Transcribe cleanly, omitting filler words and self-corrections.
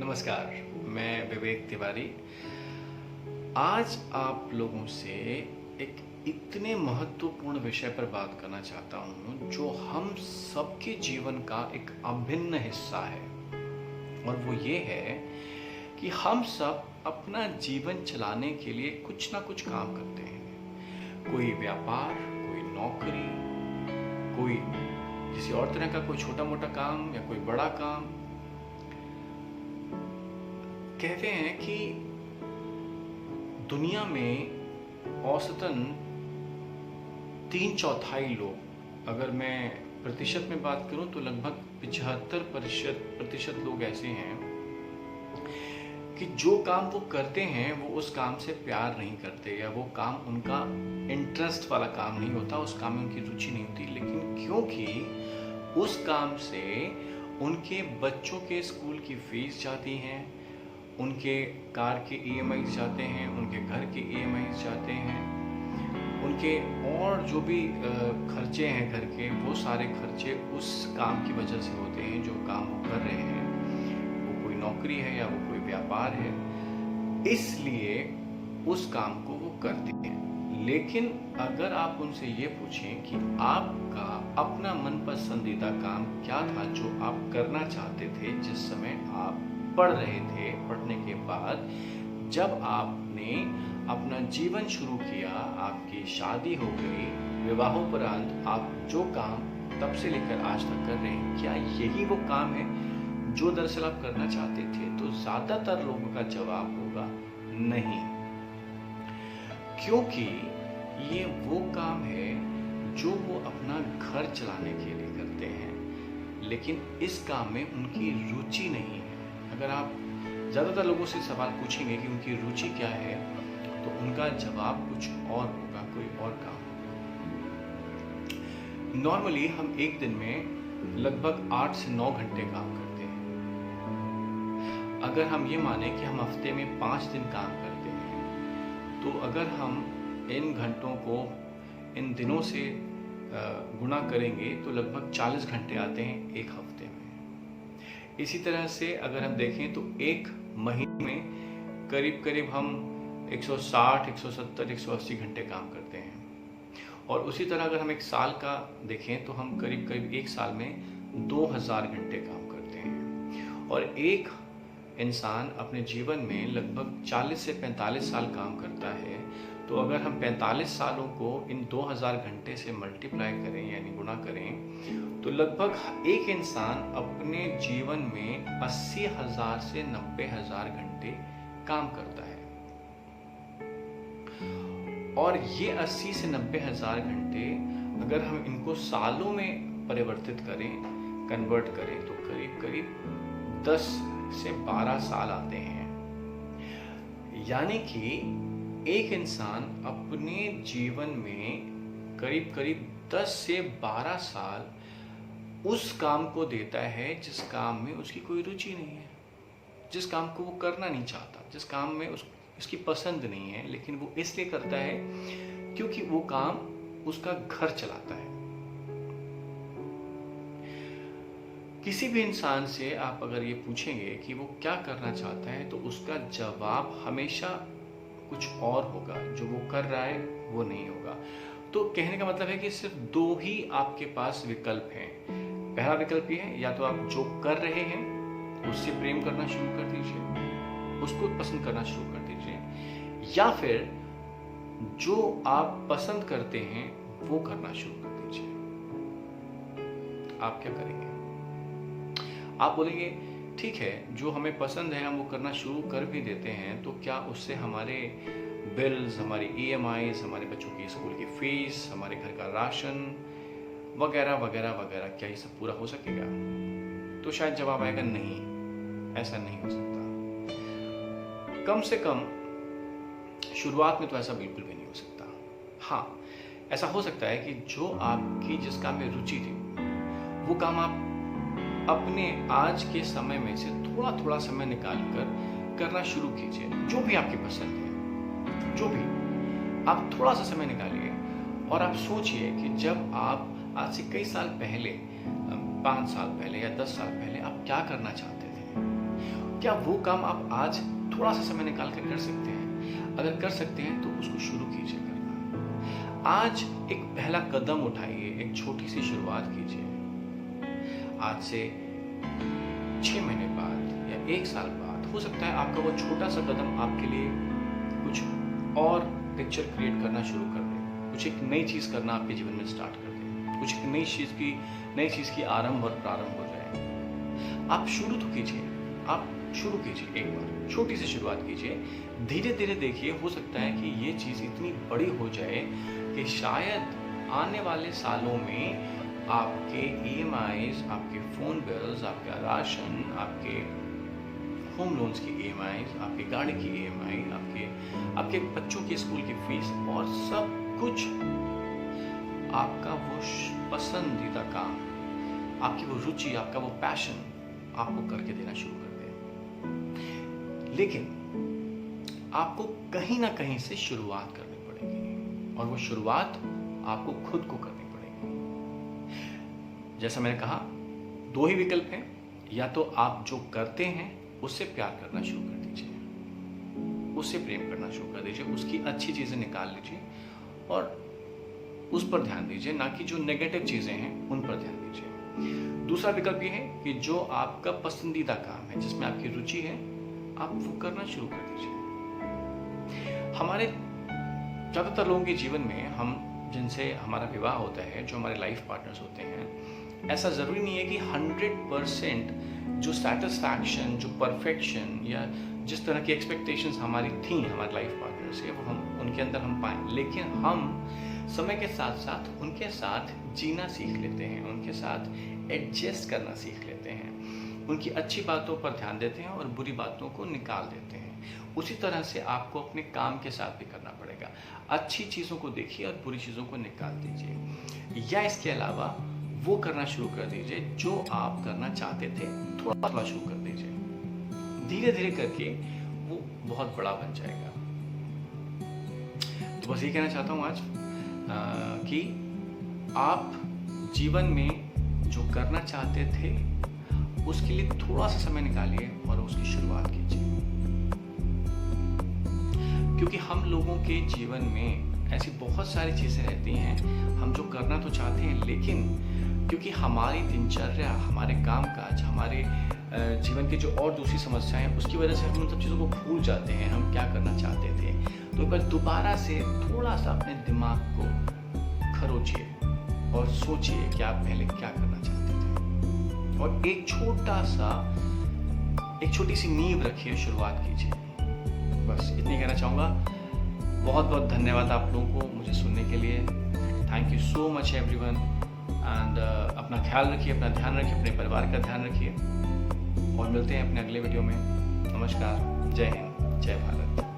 नमस्कार, मैं विवेक तिवारी। आज आप लोगों से एक इतने महत्वपूर्ण विषय पर बात करना चाहता हूँ जो हम सबके जीवन का एक अभिन्न हिस्सा है, और वो ये है कि हम सब अपना जीवन चलाने के लिए कुछ ना कुछ काम करते हैं। कोई व्यापार, कोई नौकरी, कोई किसी और तरह का कोई छोटा मोटा काम या कोई बड़ा काम। कहते हैं कि दुनिया में औसतन 3/4 लोग, अगर मैं प्रतिशत में बात करूं तो लगभग 75% लोग ऐसे हैं कि जो काम वो करते हैं वो उस काम से प्यार नहीं करते, या वो काम उनका इंटरेस्ट वाला काम नहीं होता, उस काम में उनकी रुचि नहीं होती। लेकिन क्योंकि उस काम से उनके बच्चों के स्कूल की फीस जाती हैं, उनके कार के EMI जाते हैं, उनके घर के EMI जाते हैं, उनके और जो भी खर्चे हैं घर के, वो सारे खर्चे उस काम की वजह से होते हैं जो काम वो कर रहे हैं। वो कोई नौकरी है या वो कोई व्यापार है, इसलिए उस काम को वो करते हैं। लेकिन अगर आप उनसे ये पूछें कि आपका अपना मन पसंदीदा काम क्या था जो आप करना चाहते थे जिस समय आप पढ़ रहे थे, पढ़ने के बाद जब आपने अपना जीवन शुरू किया, आपकी शादी हो गई, विवाहोपरांत आप जो काम तब से लेकर आज तक कर रहे हैं, क्या यही वो काम है जो दरअसल आप करना चाहते थे? तो ज्यादातर लोगों का जवाब होगा नहीं, क्योंकि ये वो काम है जो वो अपना घर चलाने के लिए करते हैं, लेकिन इस काम में उनकी रुचि नहीं है। अगर आप ज़्यादातर लोगों से सवाल पूछेंगे कि उनकी रुचि क्या है, तो उनका जवाब कुछ और होगा, कोई और काम। नॉर्मली हम एक दिन में लगभग 8 से 9 घंटे काम करते हैं। अगर हम ये माने कि हम हफ्ते में 5 दिन काम करते हैं, तो अगर हम इन घंटों को इन दिनों से गुणा करेंगे तो लगभग 40 घंटे आते हैं एक हफ्ते में। इसी तरह से अगर हम देखें तो एक महीने में करीब करीब हम 160, 170, 180 घंटे काम करते हैं। और उसी तरह अगर हम एक साल का देखें तो हम करीब करीब एक साल में 2000 घंटे काम करते हैं। और एक इंसान अपने जीवन में लगभग 40 से 45 साल काम करता है, तो अगर हम 45 सालों को इन 2000 घंटे से मल्टीप्लाई करें यानी गुणा करें, तो लगभग एक इंसान अपने जीवन में 80,000 से 90,000 घंटे काम करता है। और ये 80 से 90,000 घंटे अगर हम इनको सालों में परिवर्तित करें, कन्वर्ट करें, तो करीब करीब 10 से 12 साल आते हैं। यानी कि एक इंसान अपने जीवन में करीब करीब 10 से 12 साल उस काम को देता है जिस काम में उसकी कोई रुचि नहीं है, जिस काम को वो करना नहीं चाहता, जिस काम में उसकी पसंद नहीं है, लेकिन वो इसलिए करता है क्योंकि वो काम उसका घर चलाता है। किसी भी इंसान से आप अगर ये पूछेंगे कि वो क्या करना चाहता है, तो उसका जवाब हमेशा कुछ और होगा, जो वो कर रहा है वो नहीं होगा। तो कहने का मतलब है कि सिर्फ 2 ही आपके पास विकल्प हैं। पहला विकल्प ये है, या तो आप जो कर रहे हैं उससे प्रेम करना शुरू कर दीजिए, उसको पसंद करना शुरू कर दीजिए, या फिर जो आप पसंद करते हैं वो करना शुरू कर दीजिए। आप क्या करेंगे? आप बोलेंगे ठीक है, जो हमें पसंद है हम वो करना शुरू कर भी देते हैं, तो क्या उससे हमारे बिल्स, हमारी EMIs, हमारे बच्चों की स्कूल की फीस, हमारे घर का राशन वगैरह वगैरह वगैरह, क्या ये सब पूरा हो सकेगा? तो शायद जवाब आएगा नहीं, ऐसा नहीं हो सकता। कम से कम शुरुआत में तो ऐसा बिल्कुल भी नहीं हो सकता। हाँ, ऐसा हो सकता है कि जो आपकी जिस काम में रुचि थी वो काम आप अपने आज के समय में से थोड़ा थोड़ा समय निकाल कर करना शुरू कीजिए। जो भी आपकी पसंद है, जो भी आप थोड़ा सा समय निकालिए और आप सोचिए कि जब आप आज से कई साल पहले, 5 साल पहले या 10 साल पहले आप क्या करना चाहते थे। क्या वो काम आप आज थोड़ा सा समय निकाल कर कर सकते हैं? अगर कर सकते हैं तो उसको शुरू कीजिए करना। आज एक पहला कदम उठाइए, एक छोटी सी शुरुआत कीजिए। आज से 6 महीने बाद या 1 साल बाद हो सकता है आपका वो छोटा सा कदम आपके लिए कुछ और पिक्चर क्रिएट करना शुरू कर दे, कुछ एक नई चीज़ करना आपके जीवन में स्टार्ट कर दे, कुछ एक नई चीज़ की आरंभ और प्रारंभ हो जाए। आप शुरू तो कीजिए, आप शुरू कीजिए, एक बार छोटी सी शुरुआत कीजिए, धीरे धीरे देखिए, हो सकता है कि ये चीज़ इतनी बड़ी हो जाए कि शायद आने वाले सालों में आपके EMIs, आपके फ़ोन बिल्स, आपका राशन, आपके होम लोन्स की EMIs, आपकी गाड़ी की EMI, आपके बच्चों की स्कूल की फीस और सब कुछ आपका वो पसंदीदा काम, आपकी वो रुचि, आपका वो पैशन आपको करके देना शुरू कर दे। लेकिन आपको कहीं ना कहीं से शुरुआत करनी पड़ेगी और वो शुरुआत आपको खुद को करनी पड़ेगी। जैसा मैंने कहा, 2 ही विकल्प हैं, या तो आप जो करते हैं उससे प्यार करना शुरू कर दीजिए, उससे प्रेम करना शुरू कर दीजिए, उसकी अच्छी चीज़ें निकाल लीजिए और उस पर ध्यान दीजिए, ना कि जो नेगेटिव चीज़ें हैं उन पर ध्यान दीजिए। दूसरा विकल्प ये है कि जो आपका पसंदीदा काम है, जिसमें आपकी रुचि है, आप वो करना शुरू कर दीजिए। हमारे ज़्यादातर लोगों के जीवन में, हम जिनसे हमारा विवाह होता है, जो हमारे लाइफ पार्टनर्स होते हैं, ऐसा ज़रूरी नहीं है कि 100% जो सेटिस्फैक्शन, जो परफेक्शन या जिस तरह की एक्सपेक्टेशंस हमारी थी हमारे लाइफ पार्टनर से, वो हम उनके अंदर हम पाएँ। लेकिन हम समय के साथ साथ उनके साथ जीना सीख लेते हैं, उनके साथ एडजस्ट करना सीख लेते हैं, उनकी अच्छी बातों पर ध्यान देते हैं और बुरी बातों को निकाल देते हैं। उसी तरह से आपको अपने काम के साथ भी करना पड़ेगा। अच्छी चीज़ों को देखिए और बुरी चीज़ों को निकाल दीजिए, या इसके अलावा वो करना शुरू कर दीजिए जो आप करना चाहते थे, थोड़ा थोड़ा शुरू कर दीजिए। धीरे धीरे करके वो बहुत बड़ा बन जाएगा। तो बस ये कहना चाहता हूँ आज कि आप जीवन में जो करना चाहते थे उसके लिए थोड़ा सा समय निकालिए और उसकी शुरुआत कीजिए। क्योंकि हम लोगों के जीवन में ऐसी बहुत सारी चीज़ें रहती हैं, हम जो करना तो चाहते हैं, लेकिन क्योंकि हमारी दिनचर्या, हमारे कामकाज, हमारे जीवन की जो और दूसरी समस्याएं हैं, उसकी वजह से हम उन सब चीज़ों को भूल जाते हैं, हम क्या करना चाहते थे। तो एक बार दोबारा से थोड़ा सा अपने दिमाग को खरोचिए और सोचिए कि आप पहले क्या करना चाहते थे, और एक छोटी सी नींव रखिए, शुरुआत कीजिए। बस इतनी कहना चाहूँगा। बहुत बहुत धन्यवाद आप लोगों को मुझे सुनने के लिए। Thank you so much everyone, and अपना ख्याल रखिए, अपना ध्यान रखिए, अपने परिवार का ध्यान रखिए, और मिलते हैं अपने अगले वीडियो में। नमस्कार, जय हिंद, जय भारत।